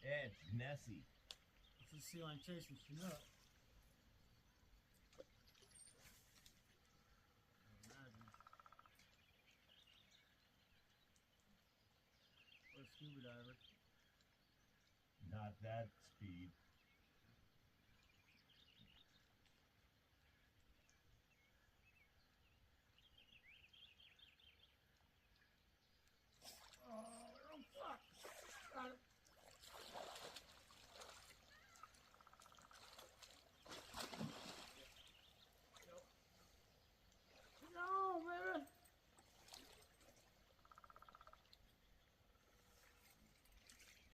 Yeah, it's Nessie. It's a sea lion chasing Chinook. Imagine. Or a scuba diver. Not that speed.